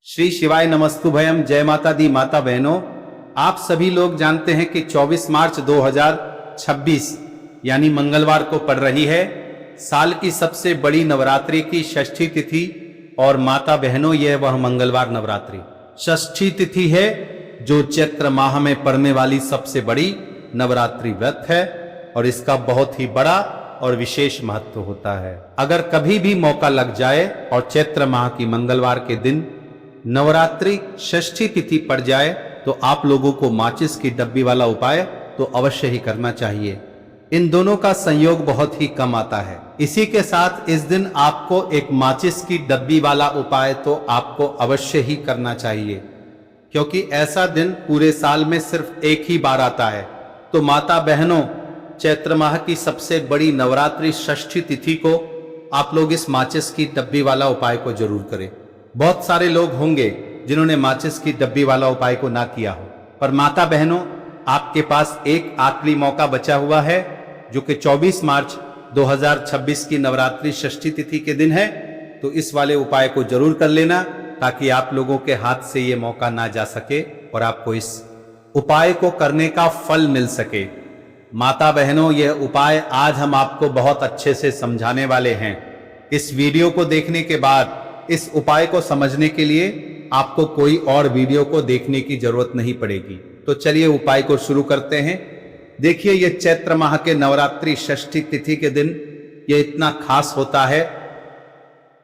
श्री शिवाय नमस्तुभयम। जय माता दी। माता बहनों, आप सभी लोग जानते हैं कि 24 मार्च 2026 यानी मंगलवार को पड़ रही है साल की सबसे बड़ी नवरात्रि की षष्ठी तिथि। और माता बहनों, यह वह मंगलवार नवरात्रि षष्ठी तिथि है जो चैत्र माह में पड़ने वाली सबसे बड़ी नवरात्रि व्रत है और इसका बहुत ही बड़ा और विशेष महत्व होता है। अगर कभी भी मौका लग जाए और चैत्र माह की मंगलवार के दिन नवरात्रि षष्ठी तिथि पड़ जाए तो आप लोगों को माचिस की डब्बी वाला उपाय तो अवश्य ही करना चाहिए। इन दोनों का संयोग बहुत ही कम आता है। इसी के साथ इस दिन आपको एक माचिस की डब्बी वाला उपाय तो आपको अवश्य ही करना चाहिए, क्योंकि ऐसा दिन पूरे साल में सिर्फ एक ही बार आता है। तो माता बहनों, चैत्र माह की सबसे बड़ी नवरात्रि षष्ठी तिथि को आप लोग इस माचिस की डब्बी वाला उपाय को जरूर करें। बहुत सारे लोग होंगे जिन्होंने माचिस की डब्बी वाला उपाय को ना किया हो, पर माता बहनों, आपके पास एक आखिरी मौका बचा हुआ है जो कि 24 मार्च 2026 की नवरात्रि षष्ठी तिथि के दिन है। तो इस वाले उपाय को जरूर कर लेना ताकि आप लोगों के हाथ से ये मौका ना जा सके और आपको इस उपाय को करने का फल मिल सके। माता बहनों, यह उपाय आज हम आपको बहुत अच्छे से समझाने वाले हैं। इस वीडियो को देखने के बाद इस उपाय को समझने के लिए आपको कोई और वीडियो को देखने की जरूरत नहीं पड़ेगी। तो चलिए उपाय को शुरू करते हैं। देखिए, यह चैत्र माह के नवरात्रि षष्ठी तिथि के दिन यह इतना खास होता है,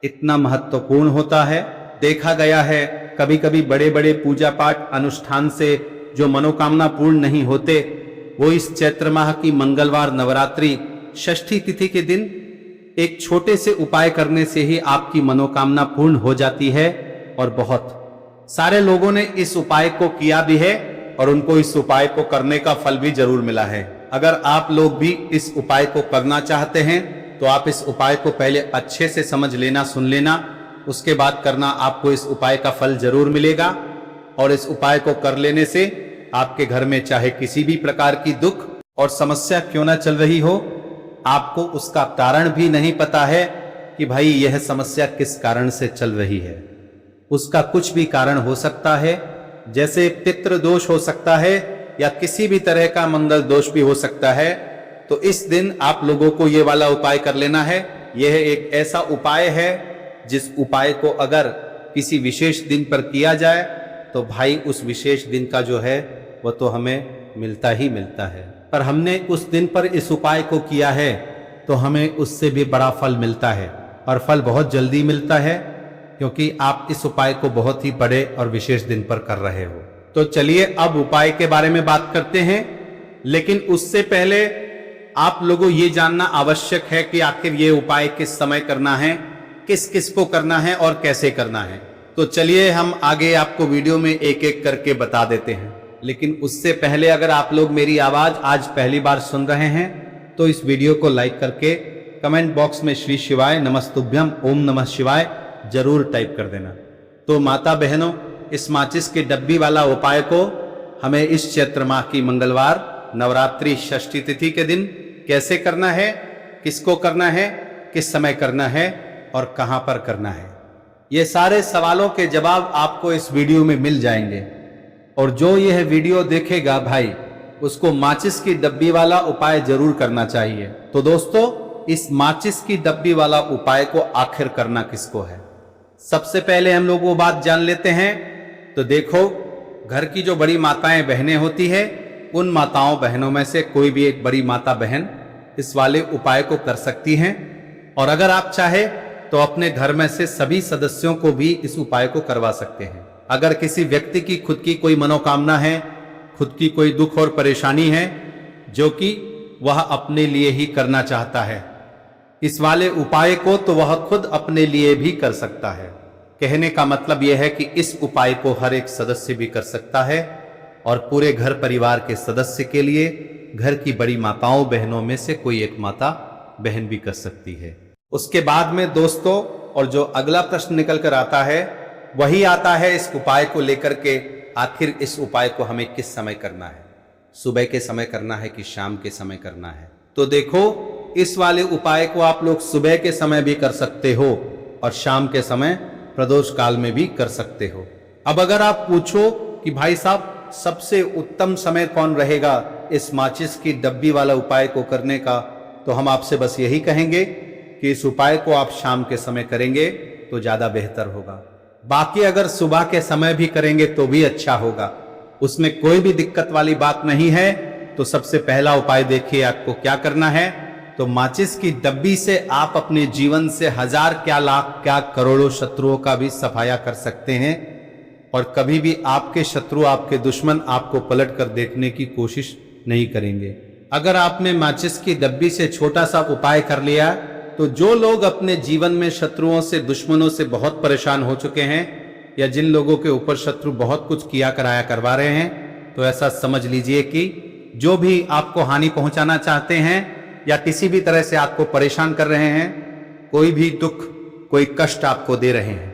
इतना महत्वपूर्ण होता है। देखा गया है कभी कभी बड़े बड़े पूजा पाठ अनुष्ठान से जो मनोकामना पूर्ण नहीं होते, वो इस चैत्र माह की मंगलवार नवरात्रि षष्ठी तिथि के दिन एक छोटे से उपाय करने से ही आपकी मनोकामना पूर्ण हो जाती है। और बहुत सारे लोगों ने इस उपाय को किया भी है और उनको इस उपाय को करने का फल भी जरूर मिला है। अगर आप लोग भी इस उपाय को करना चाहते हैं तो आप इस उपाय को पहले अच्छे से समझ लेना, सुन लेना, उसके बाद करना। आपको इस उपाय का फल जरूर मिलेगा और इस उपाय को कर लेने से आपके घर में चाहे किसी भी प्रकार की दुख और समस्या क्यों ना चल रही हो, आपको उसका कारण भी नहीं पता है कि भाई यह समस्या किस कारण से चल रही है। उसका कुछ भी कारण हो सकता है, जैसे पितृ दोष हो सकता है या किसी भी तरह का मंगल दोष भी हो सकता है। तो इस दिन आप लोगों को यह वाला उपाय कर लेना है। यह एक ऐसा उपाय है जिस उपाय को अगर किसी विशेष दिन पर किया जाए तो भाई उस विशेष दिन का जो है वह तो हमें मिलता ही मिलता है। पर हमने उस दिन पर इस उपाय को किया है तो हमें उससे भी बड़ा फल मिलता है, और फल बहुत जल्दी मिलता है क्योंकि आप इस उपाय को बहुत ही बड़े और विशेष दिन पर कर रहे हो। तो चलिए अब उपाय के बारे में बात करते हैं, लेकिन उससे पहले आप लोगों ये जानना आवश्यक है कि आखिर ये उपाय किस समय करना है, किस किस को करना है और कैसे करना है। तो चलिए हम आगे आपको वीडियो में एक एक करके बता देते हैं। लेकिन उससे पहले अगर आप लोग मेरी आवाज आज पहली बार सुन रहे हैं तो इस वीडियो को लाइक करके कमेंट बॉक्स में श्री शिवाय नमस्तुभ्यम ओम नमः शिवाय जरूर टाइप कर देना। तो माता बहनों, इस माचिस की डब्बी वाला उपाय को हमें इस चैत्र माह की मंगलवार नवरात्रि षष्ठी तिथि के दिन कैसे करना है, किसको करना है, किस समय करना है और कहां पर करना है, ये सारे सवालों के जवाब आपको इस वीडियो में मिल जाएंगे। और जो यह वीडियो देखेगा भाई, उसको माचिस की डब्बी वाला उपाय जरूर करना चाहिए। तो दोस्तों, इस माचिस की डब्बी वाला उपाय को आखिर करना किसको है, सबसे पहले हम लोग वो बात जान लेते हैं। तो देखो, घर की जो बड़ी माताएं बहनें होती है, उन माताओं बहनों में से कोई भी एक बड़ी माता बहन इस वाले उपाय को कर सकती हैं। और अगर आप चाहे तो अपने घर में से सभी सदस्यों को भी इस उपाय को करवा सकते हैं। अगर किसी व्यक्ति की खुद की कोई मनोकामना है, खुद की कोई दुख और परेशानी है जो कि वह अपने लिए ही करना चाहता है, इस वाले उपाय को तो वह खुद अपने लिए भी कर सकता है। कहने का मतलब यह है कि इस उपाय को हर एक सदस्य भी कर सकता है और पूरे घर परिवार के सदस्य के लिए घर की बड़ी माताओं बहनों में से कोई एक माता बहन भी कर सकती है। उसके बाद में दोस्तों, और जो अगला प्रश्न निकल कर आता है वही आता है इस उपाय को लेकर के, आखिर इस उपाय को हमें किस समय करना है, सुबह के समय करना है कि शाम के समय करना है। तो देखो, इस वाले उपाय को आप लोग सुबह के समय भी कर सकते हो और शाम के समय प्रदोष काल में भी कर सकते हो। अब अगर आप पूछो कि भाई साहब सबसे उत्तम समय कौन रहेगा इस माचिस की डब्बी वाला उपाय को करने का, तो हम आपसे बस यही कहेंगे कि इस उपाय को आप शाम के समय करेंगे तो ज्यादा बेहतर होगा। बाकी अगर सुबह के समय भी करेंगे तो भी अच्छा होगा, उसमें कोई भी दिक्कत वाली बात नहीं है। तो सबसे पहला उपाय देखिए आपको क्या करना है। तो माचिस की डब्बी से आप अपने जीवन से हजार क्या लाख क्या करोड़ों शत्रुओं का भी सफाया कर सकते हैं, और कभी भी आपके शत्रु आपके दुश्मन आपको पलट कर देखने की कोशिश नहीं करेंगे। अगर आपने माचिस की डब्बी से छोटा सा उपाय कर लिया तो जो लोग अपने जीवन में शत्रुओं से दुश्मनों से बहुत परेशान हो चुके हैं, या जिन लोगों के ऊपर शत्रु बहुत कुछ किया कराया करवा रहे हैं, तो ऐसा समझ लीजिए कि जो भी आपको हानि पहुंचाना चाहते हैं या किसी भी तरह से आपको परेशान कर रहे हैं, कोई भी दुख कोई कष्ट आपको दे रहे हैं,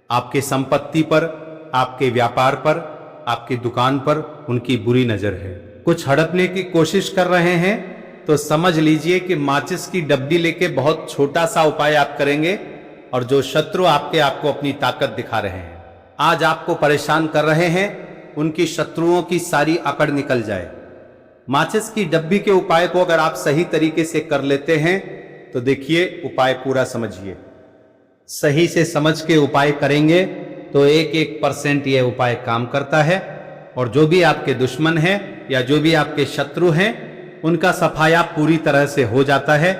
आपके संपत्ति पर, आपके व्यापार पर, आपकी दुकान पर उनकी बुरी नजर है, कुछ हड़पने की कोशिश कर रहे हैं, तो समझ लीजिए कि माचिस की डब्बी लेके बहुत छोटा सा उपाय आप करेंगे और जो शत्रु आपको अपनी ताकत दिखा रहे हैं, आज आपको परेशान कर रहे हैं, उनकी शत्रुओं की सारी अकड़ निकल जाए। माचिस की डब्बी के उपाय को अगर आप सही तरीके से कर लेते हैं तो देखिए उपाय पूरा समझिए। सही से समझ के उपाय करेंगे तो 1% यह उपाय काम करता है, और जो भी आपके दुश्मन हैं या जो भी आपके शत्रु हैं उनका सफाया पूरी तरह से हो जाता है।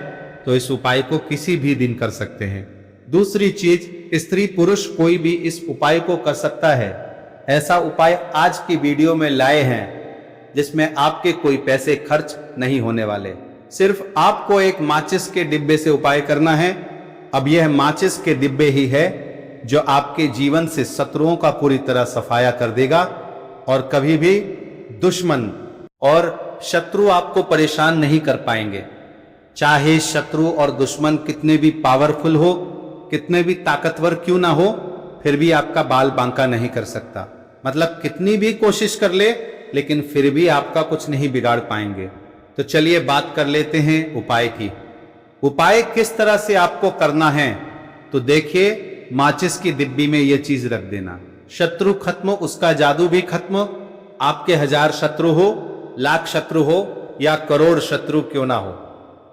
तो इस उपाय को किसी भी दिन कर सकते हैं। दूसरी चीज, स्त्री पुरुष कोई भी इस उपाय को कर सकता है। ऐसा उपाय आज की वीडियो में लाए हैं जिसमें आपके कोई पैसे खर्च नहीं होने वाले, सिर्फ आपको एक माचिस के डिब्बे से उपाय करना है। अब यह माचिस के डिब्बे ही है जो आपके जीवन से शत्रुओं का पूरी तरह सफाया कर देगा, और कभी भी दुश्मन और शत्रु आपको परेशान नहीं कर पाएंगे। चाहे शत्रु और दुश्मन कितने भी पावरफुल हो, कितने भी ताकतवर क्यों ना हो, फिर भी आपका बाल बांका नहीं कर सकता। मतलब कितनी भी कोशिश कर ले, लेकिन फिर भी आपका कुछ नहीं बिगाड़ पाएंगे। तो चलिए बात कर लेते हैं उपाय की। उपाय किस तरह से आपको करना है, तो देखिए माचिस की डिब्बी में यह चीज रख देना। शत्रु खत्म, उसका जादू भी खत्म। आपके 1000 शत्रु हो, लाख शत्रु हो या करोड़ शत्रु क्यों ना हो,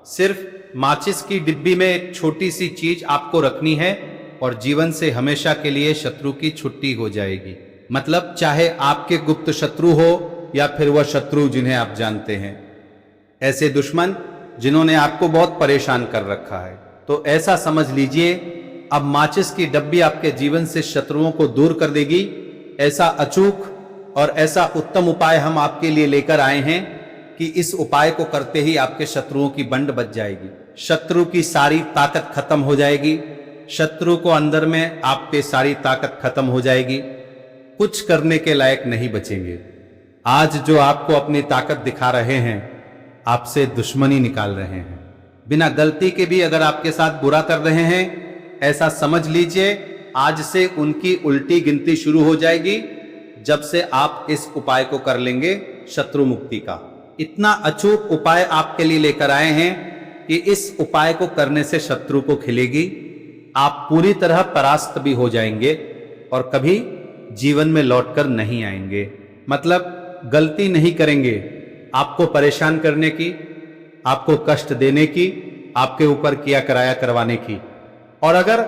सिर्फ माचिस की डिब्बी में एक छोटी सी चीज आपको रखनी है और जीवन से हमेशा के लिए शत्रु की छुट्टी हो जाएगी। मतलब चाहे आपके गुप्त शत्रु हो या फिर वह शत्रु जिन्हें आप जानते हैं, ऐसे दुश्मन जिन्होंने आपको बहुत परेशान कर रखा है, तो ऐसा समझ लीजिए अब माचिस की डब्बी आपके जीवन से शत्रुओं को दूर कर देगी। ऐसा अचूक और ऐसा उत्तम उपाय हम आपके लिए लेकर आए हैं कि इस उपाय को करते ही आपके शत्रुओं की बंड बच जाएगी, शत्रु की सारी ताकत खत्म हो जाएगी, शत्रु को अंदर में आपके सारी ताकत खत्म हो जाएगी, कुछ करने के लायक नहीं बचेंगे। आज जो आपको अपनी ताकत दिखा रहे हैं, आपसे दुश्मनी निकाल रहे हैं, बिना गलती के भी अगर आपके साथ बुरा कर रहे हैं, ऐसा समझ लीजिए आज से उनकी उल्टी गिनती शुरू हो जाएगी जब से आप इस उपाय को कर लेंगे शत्रु मुक्ति का। इतना अचूक उपाय आपके लिए लेकर आए हैं कि इस उपाय को करने से शत्रु को खिलेगी, आप पूरी तरह परास्त भी हो जाएंगे और कभी जीवन में लौटकर नहीं आएंगे। मतलब गलती नहीं करेंगे आपको परेशान करने की, आपको कष्ट देने की, आपके ऊपर किया कराया करवाने की। और अगर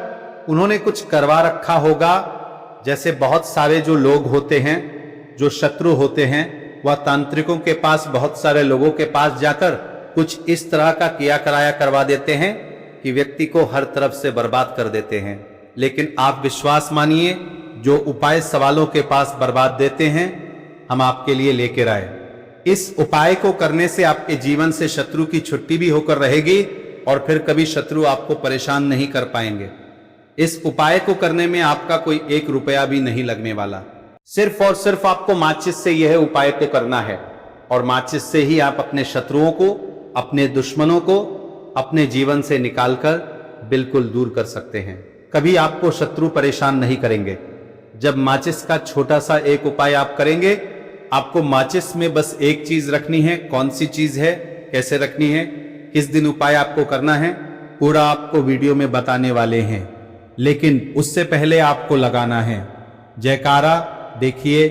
उन्होंने कुछ करवा रखा होगा, जैसे बहुत सारे जो लोग होते हैं, जो शत्रु होते हैं, वह तांत्रिकों के पास, बहुत सारे लोगों के पास जाकर कुछ इस तरह का किया कराया करवा देते हैं कि व्यक्ति को हर तरफ से बर्बाद कर देते हैं। लेकिन आप विश्वास मानिए, जो उपाय सवालों के पास बर्बाद देते हैं, हम आपके लिए लेकर आए। इस उपाय को करने से आपके जीवन से शत्रु की छुट्टी भी होकर रहेगी और फिर कभी शत्रु आपको परेशान नहीं कर पाएंगे। इस उपाय को करने में आपका कोई 1 रुपया भी नहीं लगने वाला। सिर्फ और सिर्फ आपको माचिस से यह उपाय को करना है और माचिस से ही आप अपने शत्रुओं को, अपने दुश्मनों को अपने जीवन से निकालकर बिल्कुल दूर कर सकते हैं। कभी आपको शत्रु परेशान नहीं करेंगे। जब माचिस का छोटा सा एक उपाय आप करेंगे, आपको माचिस में बस एक चीज रखनी है। कौन सी चीज है, कैसे रखनी है, किस दिन उपाय आपको करना है, पूरा आपको वीडियो में बताने वाले हैं। लेकिन उससे पहले आपको लगाना है जयकारा। देखिए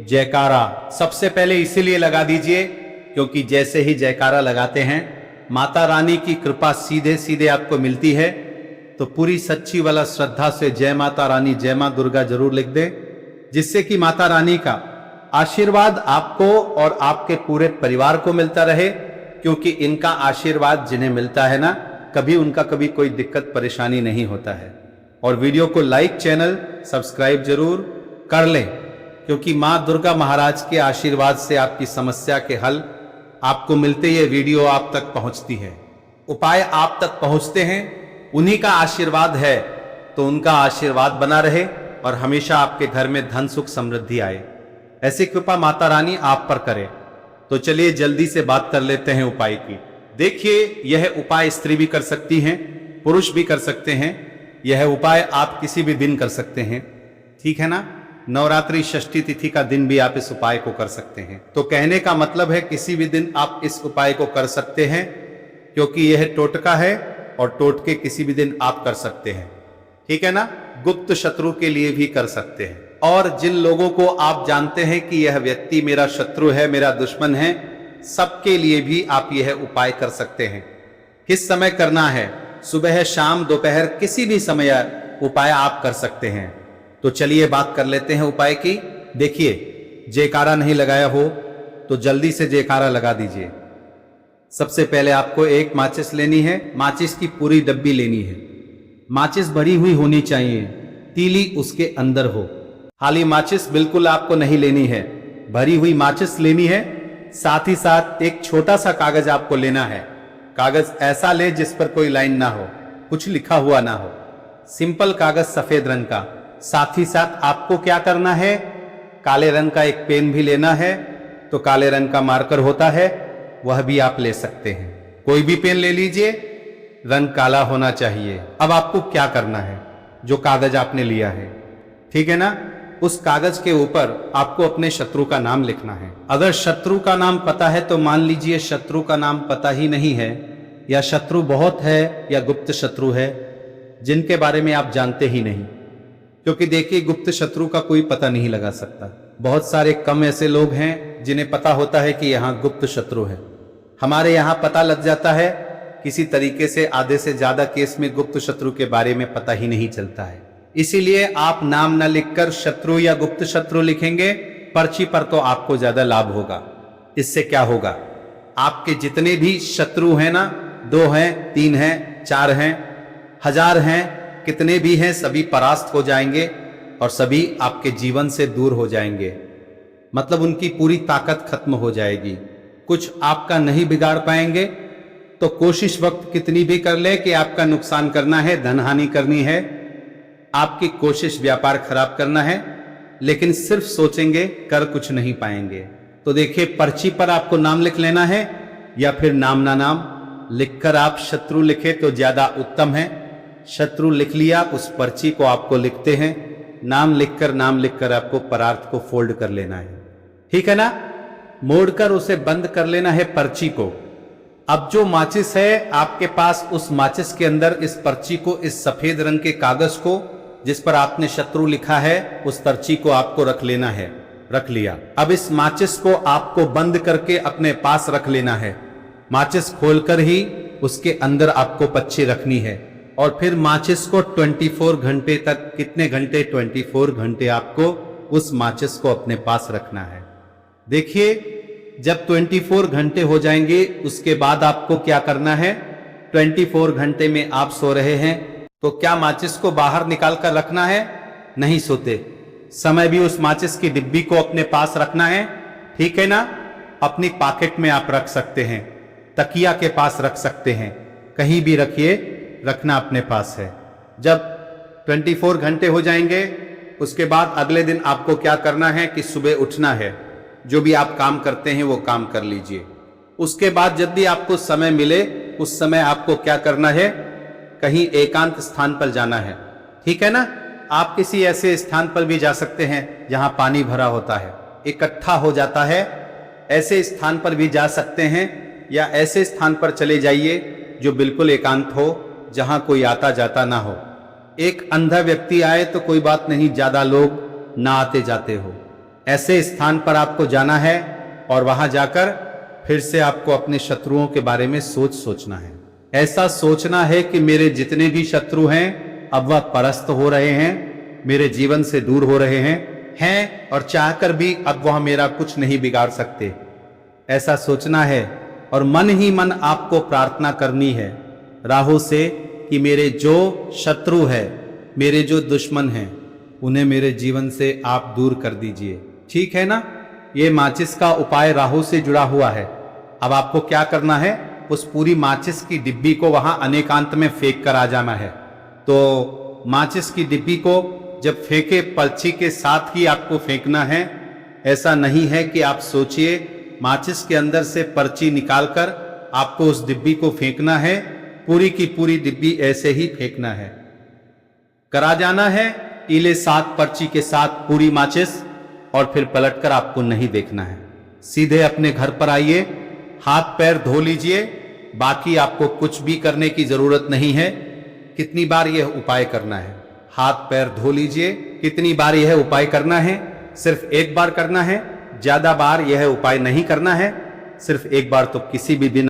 जयकारा सबसे पहले इसीलिए लगा दीजिए क्योंकि जैसे ही जयकारा लगाते हैं माता रानी की कृपा सीधे सीधे आपको मिलती है। तो पूरी सच्ची वाला श्रद्धा से जय माता रानी जय मां दुर्गा जरूर लिख दें, जिससे कि माता रानी का आशीर्वाद आपको और आपके पूरे परिवार को मिलता रहे। क्योंकि इनका आशीर्वाद जिन्हें मिलता है ना, कभी उनका कभी कोई दिक्कत परेशानी नहीं होता है। और वीडियो को लाइक, चैनल सब्सक्राइब जरूर कर लें, क्योंकि मां दुर्गा महाराज के आशीर्वाद से आपकी समस्या के हल आपको मिलते ये वीडियो आप तक पहुंचती है, उपाय आप तक पहुंचते हैं, उन्हीं का आशीर्वाद है। तो उनका आशीर्वाद बना रहे और हमेशा आपके घर में धन सुख समृद्धि आए, ऐसी कृपा माता रानी आप पर करे। तो चलिए जल्दी से बात कर लेते हैं उपाय की। देखिए यह उपाय स्त्री भी कर सकती हैं, पुरुष भी कर सकते हैं। यह उपाय आप किसी भी दिन कर सकते हैं, ठीक है ना। नवरात्रि षष्ठी तिथि का दिन भी आप इस उपाय को कर सकते हैं। तो कहने का मतलब है किसी भी दिन आप इस उपाय को कर सकते हैं, क्योंकि यह टोटका है और टोटके किसी भी दिन आप कर सकते हैं, ठीक है ना। गुप्त शत्रु के लिए भी कर सकते हैं। और जिन लोगों को आप जानते हैं कि यह व्यक्ति मेरा शत्रु है, मेरा दुश्मन है, सबके लिए भी आप यह उपाय कर सकते हैं। किस समय करना है? सुबह, शाम, दोपहर, किसी भी समय उपाय आप कर सकते हैं। तो चलिए बात कर लेते हैं उपाय की। देखिए जयकारा नहीं लगाया हो तो जल्दी से जयकारा लगा दीजिए। सबसे पहले आपको एक माचिस लेनी है, माचिस की पूरी डब्बी लेनी है। माचिस भरी हुई होनी चाहिए, तीली उसके अंदर हो। खाली माचिस बिल्कुल आपको नहीं लेनी है, भरी हुई माचिस लेनी है। साथ ही साथ एक छोटा सा कागज आपको लेना है। कागज ऐसा ले जिस पर कोई लाइन ना हो, कुछ लिखा हुआ ना हो, सिंपल कागज सफेद रंग का। साथ ही साथ आपको क्या करना है, काले रंग का एक पेन भी लेना है। तो काले रंग का मार्कर होता है, वह भी आप ले सकते हैं, कोई भी पेन ले लीजिए, रंग काला होना चाहिए। अब आपको क्या करना है, जो कागज आपने लिया है, ठीक है ना, उस कागज के ऊपर आपको अपने शत्रु का नाम लिखना है। अगर शत्रु का नाम पता है तो मान लीजिए शत्रु का नाम पता ही नहीं है, या शत्रु बहुत है, या गुप्त शत्रु है जिनके बारे में आप जानते ही नहीं। क्योंकि देखिए गुप्त शत्रु का कोई पता नहीं लगा सकता। बहुत सारे कम ऐसे लोग हैं जिन्हें पता होता है कि यहाँ गुप्त शत्रु है। हमारे यहाँ पता लग जाता है किसी तरीके से, आधे से ज्यादा केस में गुप्त शत्रु के बारे में पता ही नहीं चलता है। इसीलिए आप नाम न लिखकर शत्रु या गुप्त शत्रु लिखेंगे पर्ची पर तो आपको ज्यादा लाभ होगा। इससे क्या होगा, आपके जितने भी शत्रु हैं ना, 2 हैं, 3 हैं, 4 हैं, 1000 हैं, कितने भी हैं, सभी परास्त हो जाएंगे और सभी आपके जीवन से दूर हो जाएंगे। मतलब उनकी पूरी ताकत खत्म हो जाएगी, कुछ आपका नहीं बिगाड़ पाएंगे। तो कोशिश वक्त कितनी भी कर ले कि आपका नुकसान करना है, धन हानि करनी है, आपकी कोशिश व्यापार खराब करना है, लेकिन सिर्फ सोचेंगे, कर कुछ नहीं पाएंगे। तो देखिए पर्ची पर आपको नाम लिख लेना है, या फिर नाम ना नाम लिखकर आप शत्रु लिखे तो ज्यादा उत्तम है। शत्रु लिख लिया, उस पर्ची को आपको लिखते हैं, नाम लिखकर आपको परार्थ को फोल्ड कर लेना है, ठीक है ना, मोड़कर उसे बंद कर लेना है पर्ची को। अब जो माचिस है आपके पास, उस माचिस के अंदर इस पर्ची को, इस सफेद रंग के कागज को जिस पर आपने शत्रु लिखा है, उस पर्ची को आपको रख लेना है। रख लिया। अब इस माचिस को आपको बंद करके अपने पास रख लेना है। माचिस खोलकर ही उसके अंदर आपको पर्ची रखनी है, और फिर माचिस को 24 घंटे तक, कितने घंटे, 24 घंटे आपको उस माचिस को अपने पास रखना है। देखिए जब 24 घंटे हो जाएंगे, उसके बाद आपको क्या करना है, 24 घंटे में आप सो रहे हैं तो क्या माचिस को बाहर निकाल कर रखना है? नहीं सोते समय भी उस माचिस की डिब्बी को अपने पास रखना है, ठीक है ना। अपनी पॉकेट में आप रख सकते हैं, तकिया के पास रख सकते हैं, कहीं भी रखिए, रखना अपने पास है। जब 24 घंटे हो जाएंगे, उसके बाद अगले दिन आपको क्या करना है कि सुबह उठना है, जो भी आप काम करते हैं वो काम कर लीजिए। उसके बाद जब भी आपको समय मिले, उस समय आपको क्या करना है, कहीं एकांत स्थान पर जाना है, ठीक है ना। आप किसी ऐसे स्थान पर भी जा सकते हैं जहां पानी भरा होता है, इकट्ठा हो जाता है, ऐसे स्थान पर भी जा सकते हैं, या ऐसे स्थान पर चले जाइए जो बिल्कुल एकांत हो, जहां कोई आता जाता ना हो। एक अंधा व्यक्ति आए तो कोई बात नहीं, ज्यादा लोग ना आते जाते हो। ऐसे स्थान पर आपको जाना है और वहां जाकर फिर से आपको अपने शत्रुओं के बारे में सोचना है। ऐसा सोचना है कि मेरे जितने भी शत्रु हैं अब वह परास्त हो रहे हैं, मेरे जीवन से दूर हो रहे हैं और चाहकर भी अब वह मेरा कुछ नहीं बिगाड़ सकते। ऐसा सोचना है और मन ही मन आपको प्रार्थना करनी है राहु से कि मेरे जो शत्रु है, मेरे जो दुश्मन हैं, उन्हें मेरे जीवन से आप दूर कर दीजिए। ठीक है ना? ये माचिस का उपाय राहु से जुड़ा हुआ है। अब आपको क्या करना है, उस पूरी माचिस की डिब्बी को वहां अनेकांत में फेंक कर आ जाना है। तो माचिस की डिब्बी को जब फेंके, पर्ची के साथ ही आपको फेंकना है। ऐसा नहीं है कि आप सोचिए माचिस के अंदर से पर्ची निकालकर आपको उस डिब्बी को फेंकना है। पूरी की पूरी डिब्बी ऐसे ही फेंकना है। करा जाना है ईले 7 पर्ची के साथ पूरी माचिस, और फिर पलटकर आपको नहीं देखना है। सीधे अपने घर पर आइए, हाथ पैर धो लीजिए, बाकी आपको कुछ भी करने की जरूरत नहीं है। कितनी बार यह उपाय करना है? हाथ पैर धो लीजिए। कितनी बार यह उपाय करना है? सिर्फ एक बार करना है, ज्यादा बार यह उपाय नहीं करना है, सिर्फ एक बार। तो किसी भी दिन